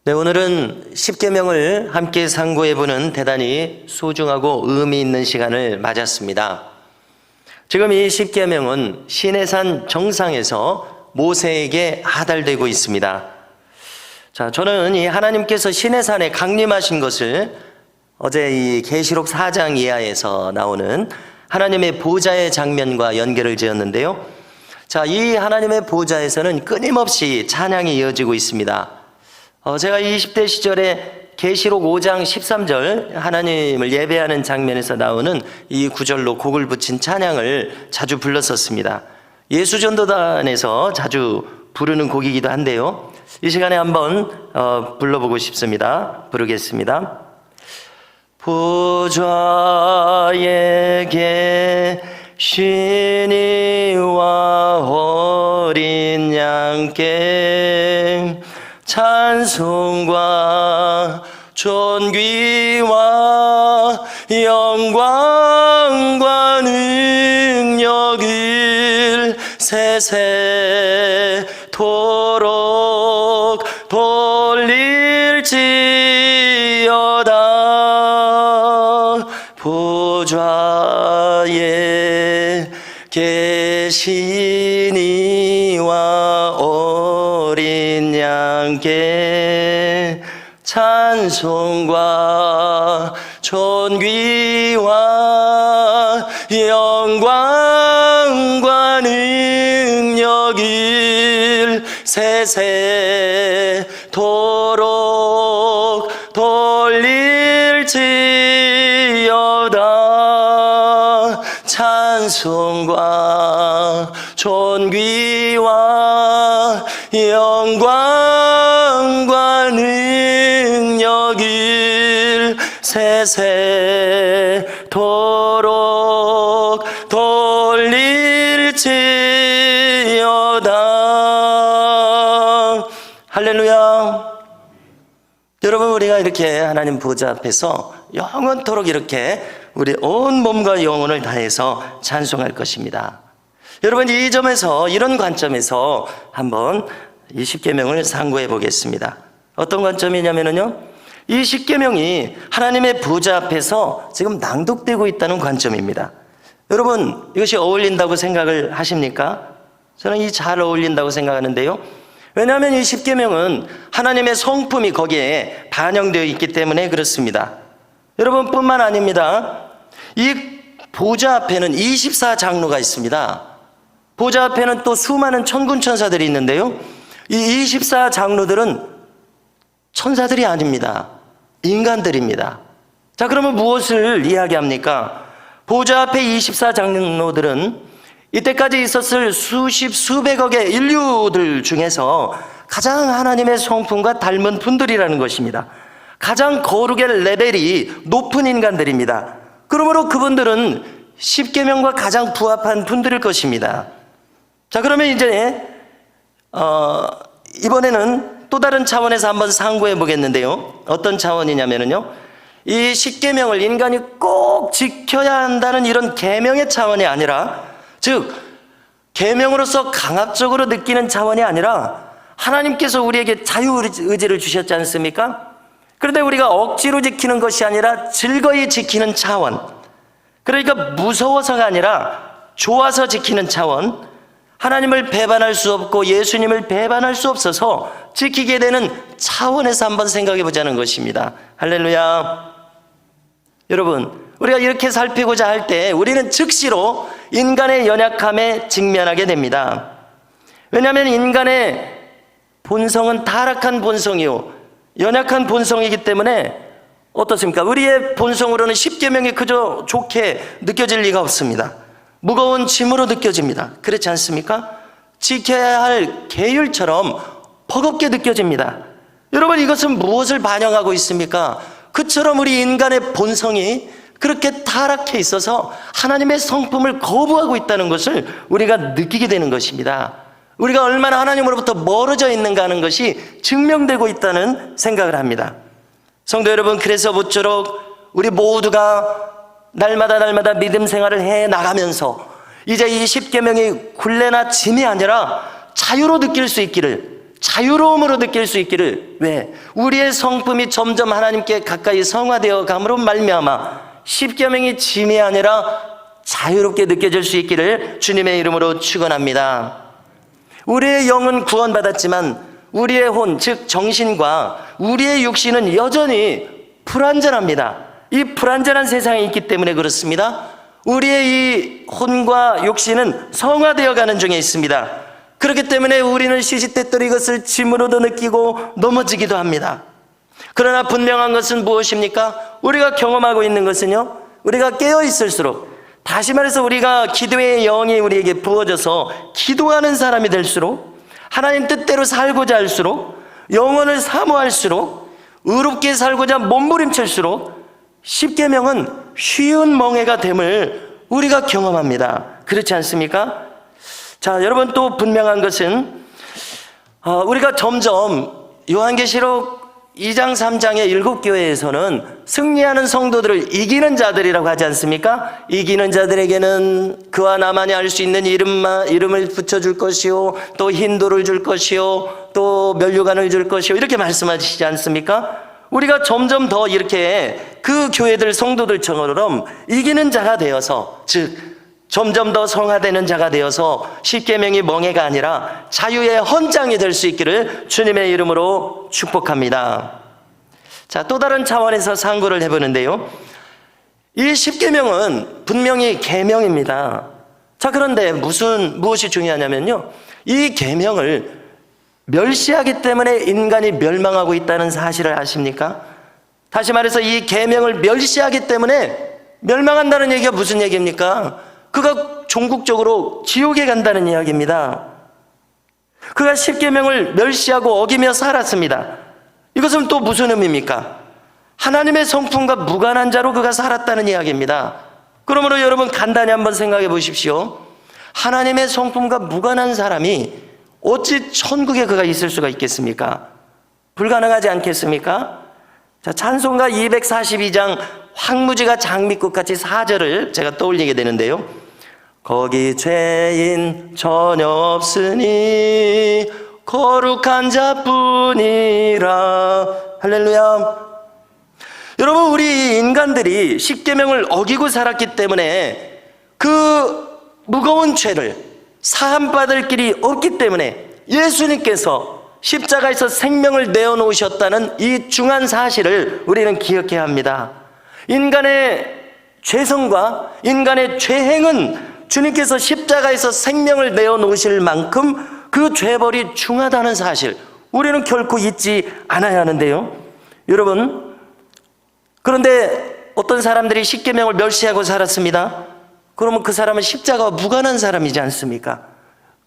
네, 오늘은 십계명을 함께 상고해보는 대단히 소중하고 의미 있는 시간을 맞았습니다. 지금 이 십계명은 시내산 정상에서 모세에게 하달되고 있습니다. 자, 저는 이 하나님께서 시내산에 강림하신 것을 어제 이 계시록 4장 이하에서 나오는 하나님의 보좌의 장면과 연결을 지었는데요. 자, 이 하나님의 보좌에서는 끊임없이 찬양이 이어지고 있습니다. 제가 20대 시절에 계시록 5장 13절 하나님을 예배하는 장면에서 나오는 이 구절로 곡을 붙인 찬양을 자주 불렀었습니다. 예수전도단에서 자주 부르는 곡이기도 한데요. 이 시간에 한번 불러보고 싶습니다. 부르겠습니다. 보좌에 계신 이와 어린 양께 찬송과 존귀와 영광과 능력을 세세토록 돌릴지어다. 보좌에 계신 이와 어린 양께 찬송과 존귀와 영광과 능력을 세세토록 돌릴지어다. 찬송과 존귀와 영광과 능력을 세세토록 돌릴지어다. 할렐루야. 여러분, 우리가 이렇게 하나님 보좌 앞에서 영원토록 이렇게 우리 온 몸과 영혼을 다해서 찬송할 것입니다. 여러분, 이 점에서, 이런 관점에서 한번 이 십계명을 상고해 보겠습니다. 어떤 관점이냐면요, 이 십계명이 하나님의 보좌 앞에서 지금 낭독되고 있다는 관점입니다. 여러분, 이것이 어울린다고 생각을 하십니까? 저는 이 잘 어울린다고 생각하는데요. 왜냐하면 이 십계명은 하나님의 성품이 거기에 반영되어 있기 때문에 그렇습니다. 여러분 뿐만 아닙니다. 이 보좌 앞에는 24장로가 있습니다. 보좌 앞에는 또 수많은 천군 천사들이 있는데요, 이 24장로들은 천사들이 아닙니다. 인간들입니다. 자, 그러면 무엇을 이야기합니까? 보좌 앞에 24장로들은 이때까지 있었을 수십 수백억의 인류들 중에서 가장 하나님의 성품과 닮은 분들이라는 것입니다. 가장 거룩의 레벨이 높은 인간들입니다. 그러므로 그분들은 십계명과 가장 부합한 분들일 것입니다. 자, 그러면 이제 이번에는 또 다른 차원에서 한번 상고해 보겠는데요. 어떤 차원이냐면요, 이 십계명을 인간이 꼭 지켜야 한다는 이런 계명의 차원이 아니라, 즉 계명으로서 강압적으로 느끼는 차원이 아니라 하나님께서 우리에게 자유의지를 주셨지 않습니까? 그런데 우리가 억지로 지키는 것이 아니라 즐거이 지키는 차원, 그러니까 무서워서가 아니라 좋아서 지키는 차원, 하나님을 배반할 수 없고 예수님을 배반할 수 없어서 지키게 되는 차원에서 한번 생각해 보자는 것입니다. 할렐루야. 여러분, 우리가 이렇게 살피고자 할 때 우리는 즉시로 인간의 연약함에 직면하게 됩니다. 왜냐하면 인간의 본성은 타락한 본성이요, 연약한 본성이기 때문에 어떻습니까? 우리의 본성으로는 십계명이 그저 좋게 느껴질 리가 없습니다. 무거운 짐으로 느껴집니다. 그렇지 않습니까? 지켜야 할 계율처럼 버겁게 느껴집니다. 여러분, 이것은 무엇을 반영하고 있습니까? 그처럼 우리 인간의 본성이 그렇게 타락해 있어서 하나님의 성품을 거부하고 있다는 것을 우리가 느끼게 되는 것입니다. 우리가 얼마나 하나님으로부터 멀어져 있는가 하는 것이 증명되고 있다는 생각을 합니다. 성도 여러분, 그래서 모쪼록 우리 모두가 날마다 믿음 생활을 해 나가면서 이제 이 십계명이 굴레나 짐이 아니라 자유로 느낄 수 있기를, 자유로움으로 느낄 수 있기를. 왜? 우리의 성품이 점점 하나님께 가까이 성화되어 감으로 말미암아 십계명이 짐이 아니라 자유롭게 느껴질 수 있기를 주님의 이름으로 축원합니다. 우리의 영은 구원받았지만 우리의 혼, 즉 정신과 우리의 육신은 여전히 불완전합니다. 이 불완전한 세상에 있기 때문에 그렇습니다. 우리의 이 혼과 육신은 성화되어 가는 중에 있습니다. 그렇기 때문에 우리는 시시때때로 이것을 짐으로도 느끼고 넘어지기도 합니다. 그러나 분명한 것은 무엇입니까? 우리가 경험하고 있는 것은요, 우리가 깨어 있을수록, 다시 말해서 우리가 기도의 영이 우리에게 부어져서 기도하는 사람이 될수록, 하나님 뜻대로 살고자 할수록, 영혼을 사모할수록, 의롭게 살고자 몸부림칠수록 십계명은 쉬운 멍에가 됨을 우리가 경험합니다. 그렇지 않습니까? 자, 여러분, 또 분명한 것은 우리가 점점 요한계시록 2장 3장의 7교회에서는 승리하는 성도들을 이기는 자들이라고 하지 않습니까? 이기는 자들에게는 그와 나만이 알 수 있는 이름을 붙여줄 것이요, 또 힌도를 줄 것이요, 또 면류관을 줄 것이요, 이렇게 말씀하시지 않습니까? 우리가 점점 더 이렇게 그 교회들 성도들처럼 이기는 자가 되어서, 즉 점점 더 성화되는 자가 되어서 십계명이 멍해가 아니라 자유의 헌장이 될 수 있기를 주님의 이름으로 축복합니다. 자, 또 다른 차원에서 상고를 해보는데요, 이 십계명은 분명히 계명입니다. 자, 그런데 무엇이 중요하냐면요, 이 계명을 멸시하기 때문에 인간이 멸망하고 있다는 사실을 아십니까? 다시 말해서 이 계명을 멸시하기 때문에 멸망한다는 얘기가 무슨 얘기입니까? 그가 종국적으로 지옥에 간다는 이야기입니다. 그가 십계명을 멸시하고 어기며 살았습니다. 이것은 또 무슨 의미입니까? 하나님의 성품과 무관한 자로 그가 살았다는 이야기입니다. 그러므로 여러분, 간단히 한번 생각해 보십시오. 하나님의 성품과 무관한 사람이 어찌 천국에 그가 있을 수가 있겠습니까? 불가능하지 않겠습니까? 자, 찬송가 242장 황무지가 장미꽃같이 4절을 제가 떠올리게 되는데요, 거기 죄인 전혀 없으니 거룩한 자뿐이라. 할렐루야. 여러분, 우리 인간들이 십계명을 어기고 살았기 때문에 그 무거운 죄를 사함받을 길이 없기 때문에 예수님께서 십자가에서 생명을 내어놓으셨다는 이 중한 사실을 우리는 기억해야 합니다. 인간의 죄성과 인간의 죄행은 주님께서 십자가에서 생명을 내어놓으실 만큼 그 죄벌이 중하다는 사실, 우리는 결코 잊지 않아야 하는데요, 여러분, 그런데 어떤 사람들이 십계명을 멸시하고 살았습니다. 그러면 그 사람은 십자가와 무관한 사람이지 않습니까?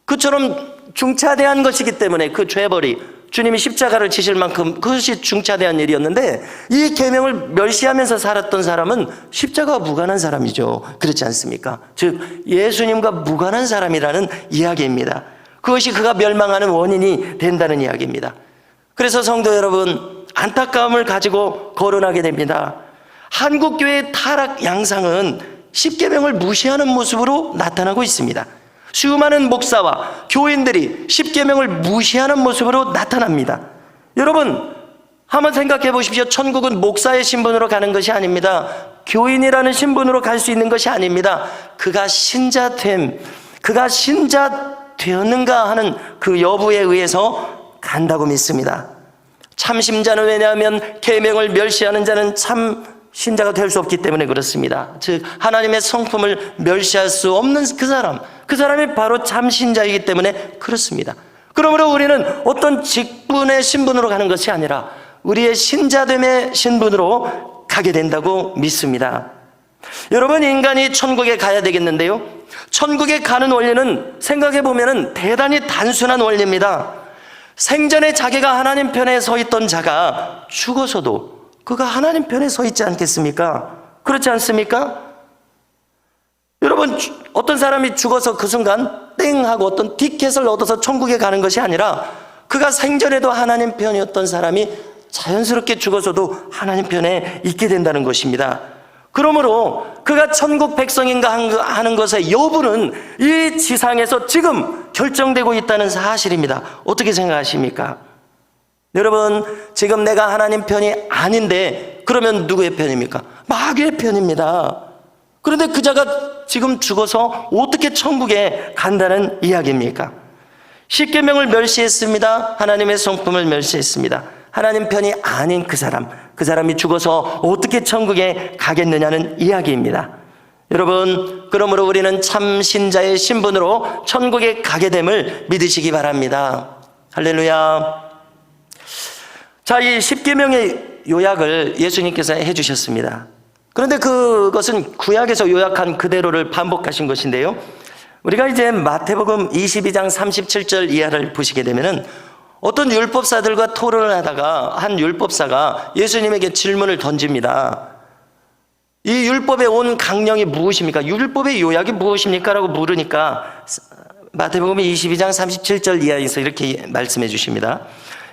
그처럼 중차대한 것이기 때문에 그 죄벌이, 주님이 십자가를 지실 만큼 그것이 중차대한 일이었는데, 이 계명을 멸시하면서 살았던 사람은 십자가와 무관한 사람이죠. 그렇지 않습니까? 즉 예수님과 무관한 사람이라는 이야기입니다. 그것이 그가 멸망하는 원인이 된다는 이야기입니다. 그래서 성도 여러분, 안타까움을 가지고 거론하게 됩니다. 한국교회의 타락 양상은 십계명을 무시하는 모습으로 나타나고 있습니다. 수많은 목사와 교인들이 십계명을 무시하는 모습으로 나타납니다. 여러분, 한번 생각해 보십시오. 천국은 목사의 신분으로 가는 것이 아닙니다. 교인이라는 신분으로 갈 수 있는 것이 아닙니다. 그가 신자 되었는가 하는 그 여부에 의해서 간다고 믿습니다. 참신자는 왜냐하면 계명을 멸시하는 자는 참 신자가 될 수 없기 때문에 그렇습니다. 즉 하나님의 성품을 멸시할 수 없는 그 사람이 바로 참신자이기 때문에 그렇습니다. 그러므로 우리는 어떤 직분의 신분으로 가는 것이 아니라 우리의 신자됨의 신분으로 가게 된다고 믿습니다. 여러분, 인간이 천국에 가야 되겠는데요, 천국에 가는 원리는 생각해 보면 대단히 단순한 원리입니다. 생전에 자기가 하나님 편에 서 있던 자가 죽어서도 그가 하나님 편에 서 있지 않겠습니까? 그렇지 않습니까? 여러분, 어떤 사람이 죽어서 그 순간 땡 하고 어떤 티켓을 얻어서 천국에 가는 것이 아니라 그가 생전에도 하나님 편이었던 사람이 자연스럽게 죽어서도 하나님 편에 있게 된다는 것입니다. 그러므로 그가 천국 백성인가 하는 것의 여부는 이 지상에서 지금 결정되고 있다는 사실입니다. 어떻게 생각하십니까? 여러분, 지금 내가 하나님 편이 아닌데 그러면 누구의 편입니까? 마귀의 편입니다. 그런데 그 자가 지금 죽어서 어떻게 천국에 간다는 이야기입니까? 십계명을 멸시했습니다. 하나님의 성품을 멸시했습니다. 하나님 편이 아닌 그 사람이 죽어서 어떻게 천국에 가겠느냐는 이야기입니다. 여러분, 그러므로 우리는 참 신자의 신분으로 천국에 가게 됨을 믿으시기 바랍니다. 할렐루야. 자, 이 십계명의 요약을 예수님께서 해주셨습니다. 그런데 그것은 구약에서 요약한 그대로를 반복하신 것인데요, 우리가 이제 마태복음 22장 37절 이하를 보시게 되면은 어떤 율법사들과 토론을 하다가 한 율법사가 예수님에게 질문을 던집니다. 이 율법의 온 강령이 무엇입니까? 율법의 요약이 무엇입니까? 라고 물으니까 마태복음 22장 37절 이하에서 이렇게 말씀해 주십니다.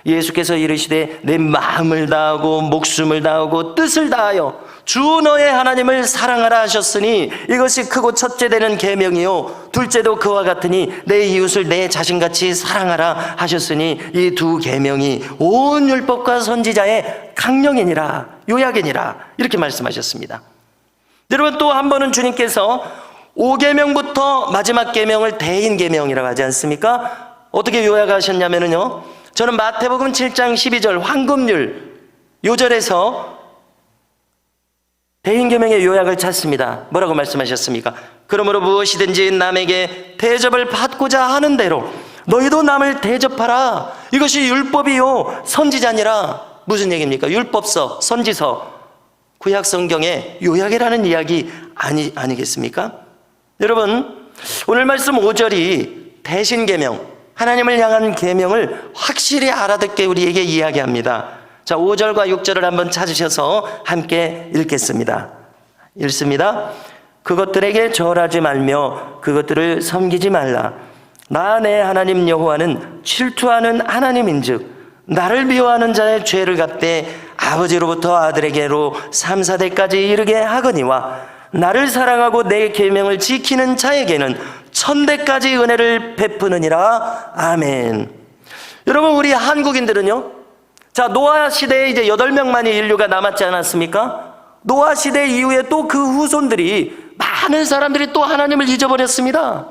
예수께서 이르시되 내 마음을 다하고 목숨을 다하고 뜻을 다하여 주 너의 하나님을 사랑하라 하셨으니 이것이 크고 첫째 되는 계명이요 둘째도 그와 같으니 내 이웃을 내 자신같이 사랑하라 하셨으니 이 두 계명이 온 율법과 선지자의 강령이니라, 요약이니라, 이렇게 말씀하셨습니다. 여러분, 또 한 번은 주님께서 5계명부터 마지막 계명을 대인계명이라고 하지 않습니까? 어떻게 요약하셨냐면요, 저는 마태복음 7장 12절 황금률 요절에서 대인계명의 요약을 찾습니다. 뭐라고 말씀하셨습니까? 그러므로 무엇이든지 남에게 대접을 받고자 하는 대로 너희도 남을 대접하라. 이것이 율법이요 선지자니라. 무슨 얘기입니까? 율법서, 선지서, 구약성경의 요약이라는 이야기 아니겠습니까? 여러분, 오늘 말씀 5절이 대신계명, 하나님을 향한 계명을 확실히 알아듣게 우리에게 이야기합니다. 자, 5절과 6절을 한번 찾으셔서 함께 읽겠습니다. 읽습니다. 그것들에게 절하지 말며 그것들을 섬기지 말라. 나 내 하나님 여호와는 질투하는 하나님인즉 나를 미워하는 자의 죄를 갚되 아버지로부터 아들에게로 3, 4대까지 이르게 하거니와 나를 사랑하고 내 계명을 지키는 자에게는 1000대까지 은혜를 베푸느니라. 아멘. 여러분, 우리 한국인들은요, 자, 노아 시대에 이제 8명만이 인류가 남았지 않았습니까? 노아 시대 이후에 또 그 후손들이, 많은 사람들이 또 하나님을 잊어버렸습니다.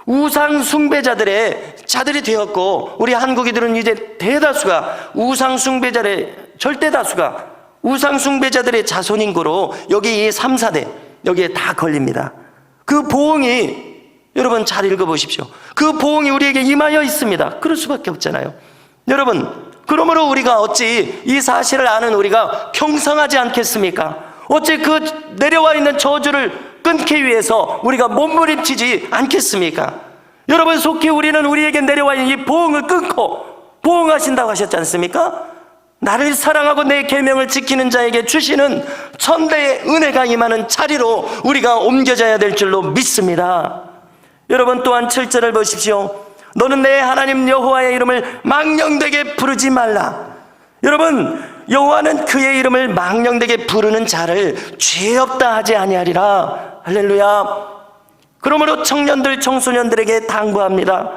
우상 숭배자들의 자들이 되었고, 우리 한국인들은 이제 대다수가 우상 숭배자들의, 절대다수가 우상 숭배자들의 자손인 거로 여기 이 3, 4대 여기에 다 걸립니다. 그 보응이, 여러분 잘 읽어보십시오. 그 보응이 우리에게 임하여 있습니다. 그럴 수밖에 없잖아요. 여러분, 그러므로 우리가 어찌 이 사실을 아는 우리가 경상하지 않겠습니까? 어찌 그 내려와 있는 저주를 끊기 위해서 우리가 몸부림치지 않겠습니까? 여러분, 속히 우리는 우리에게 내려와 있는 이 보응을 끊고 보응하신다고 하셨지 않습니까? 나를 사랑하고 내 계명을 지키는 자에게 주시는 1000대의 은혜가 임하는 자리로 우리가 옮겨져야 될 줄로 믿습니다. 여러분, 또한 7절을 보십시오. 너는 내 하나님 여호와의 이름을 망령되게 부르지 말라. 여러분, 여호와는 그의 이름을 망령되게 부르는 자를 죄 없다 하지 아니하리라. 할렐루야. 그러므로 청년들, 청소년들에게 당부합니다.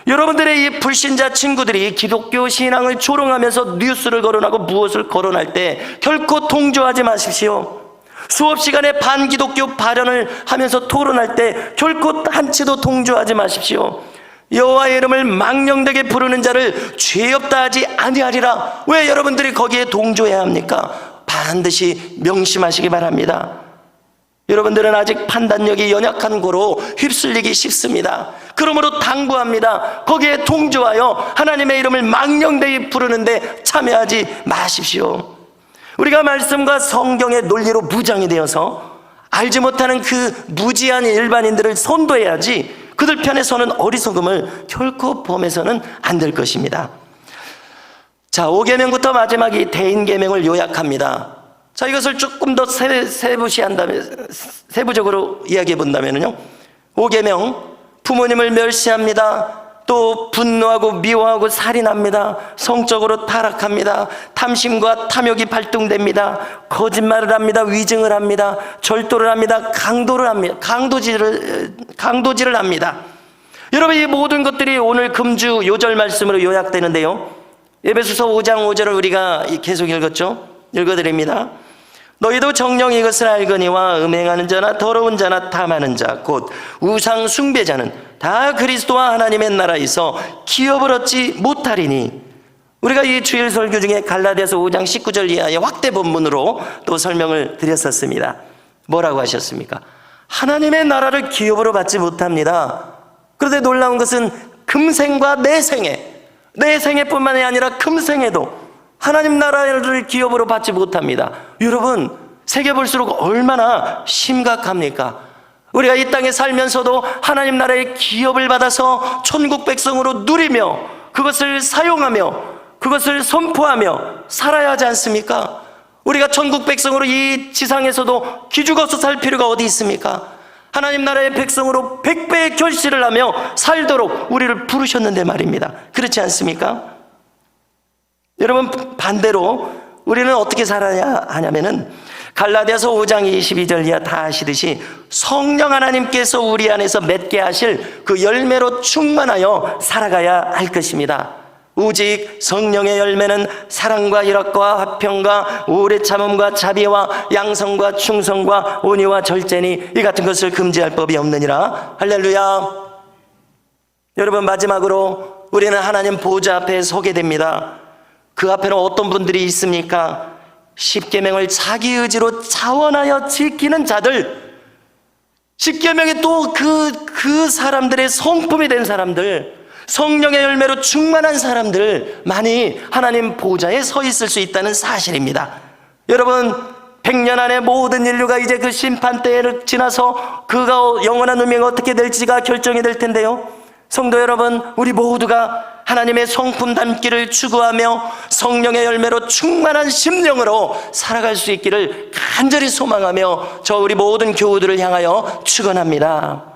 여러분들의 이 불신자 친구들이 기독교 신앙을 조롱하면서 뉴스를 거론하고 무엇을 거론할 때 결코 동조하지 마십시오. 수업 시간에 반기독교 발언을 하면서 토론할 때 결코 한치도 동조하지 마십시오. 여호와의 이름을 망령되게 부르는 자를 죄 없다 하지 아니하리라. 왜 여러분들이 거기에 동조해야 합니까? 반드시 명심하시기 바랍니다. 여러분들은 아직 판단력이 연약한 고로 휩쓸리기 쉽습니다. 그러므로 당부합니다. 거기에 동조하여 하나님의 이름을 망령되게 부르는데 참여하지 마십시오. 우리가 말씀과 성경의 논리로 무장이 되어서 알지 못하는 그 무지한 일반인들을 선도해야지, 그들 편에 서는 어리석음을 결코 범해서는 안 될 것입니다. 자, 5계명부터 마지막이 대인계명을 요약합니다. 자, 이것을 조금 더 세부적으로 이야기해 본다면요, 5계명, 부모님을 멸시합니다. 또 분노하고 미워하고 살인합니다. 성적으로 타락합니다. 탐심과 탐욕이 발동됩니다. 거짓말을 합니다. 위증을 합니다. 절도를 합니다. 강도질을 합니다. 여러분, 이 모든 것들이 오늘 금주 요절 말씀으로 요약되는데요. 에베소서 5장 5절을 우리가 계속 읽었죠. 읽어드립니다. 너희도 정녕 이것을 알거니와 음행하는 자나 더러운 자나 탐하는 자 곧 우상 숭배자는 다 그리스도와 하나님의 나라에서 기업을 얻지 못하리니. 우리가 이 주일 설교 중에 갈라디아서 5장 19절 이하의 확대 본문으로 또 설명을 드렸었습니다. 뭐라고 하셨습니까? 하나님의 나라를 기업으로 받지 못합니다. 그런데 놀라운 것은 금생과 내생애뿐만이 아니라 금생에도 하나님 나라를 기업으로 받지 못합니다. 여러분, 새겨볼수록 얼마나 심각합니까? 우리가 이 땅에 살면서도 하나님 나라의 기업을 받아서 천국 백성으로 누리며 그것을 사용하며 그것을 선포하며 살아야 하지 않습니까? 우리가 천국 백성으로 이 지상에서도 기죽어서 살 필요가 어디 있습니까? 하나님 나라의 백성으로 100배의 결실을 하며 살도록 우리를 부르셨는데 말입니다. 그렇지 않습니까? 여러분, 반대로 우리는 어떻게 살아야 하냐면은 갈라디아서 5장 22절 이하 다 아시듯이 성령 하나님께서 우리 안에서 맺게 하실 그 열매로 충만하여 살아가야 할 것입니다. 오직 성령의 열매는 사랑과 희락과 화평과 오래 참음과 자비와 양성과 충성과 온유와 절제니 이 같은 것을 금지할 법이 없느니라. 할렐루야. 여러분, 마지막으로 우리는 하나님 보좌 앞에 서게 됩니다. 그 앞에는 어떤 분들이 있습니까? 십계명을 자기 의지로 자원하여 지키는 자들, 십계명이 또 그 사람들의 성품이 된 사람들, 성령의 열매로 충만한 사람들만이 하나님 보좌에 서 있을 수 있다는 사실입니다. 여러분, 100년 안에 모든 인류가 이제 그 심판대를 지나서 그가 영원한 운명이 어떻게 될지가 결정이 될 텐데요. 성도 여러분, 우리 모두가 하나님의 성품 담기를 추구하며 성령의 열매로 충만한 심령으로 살아갈 수 있기를 간절히 소망하며 저 우리 모든 교우들을 향하여 축원합니다.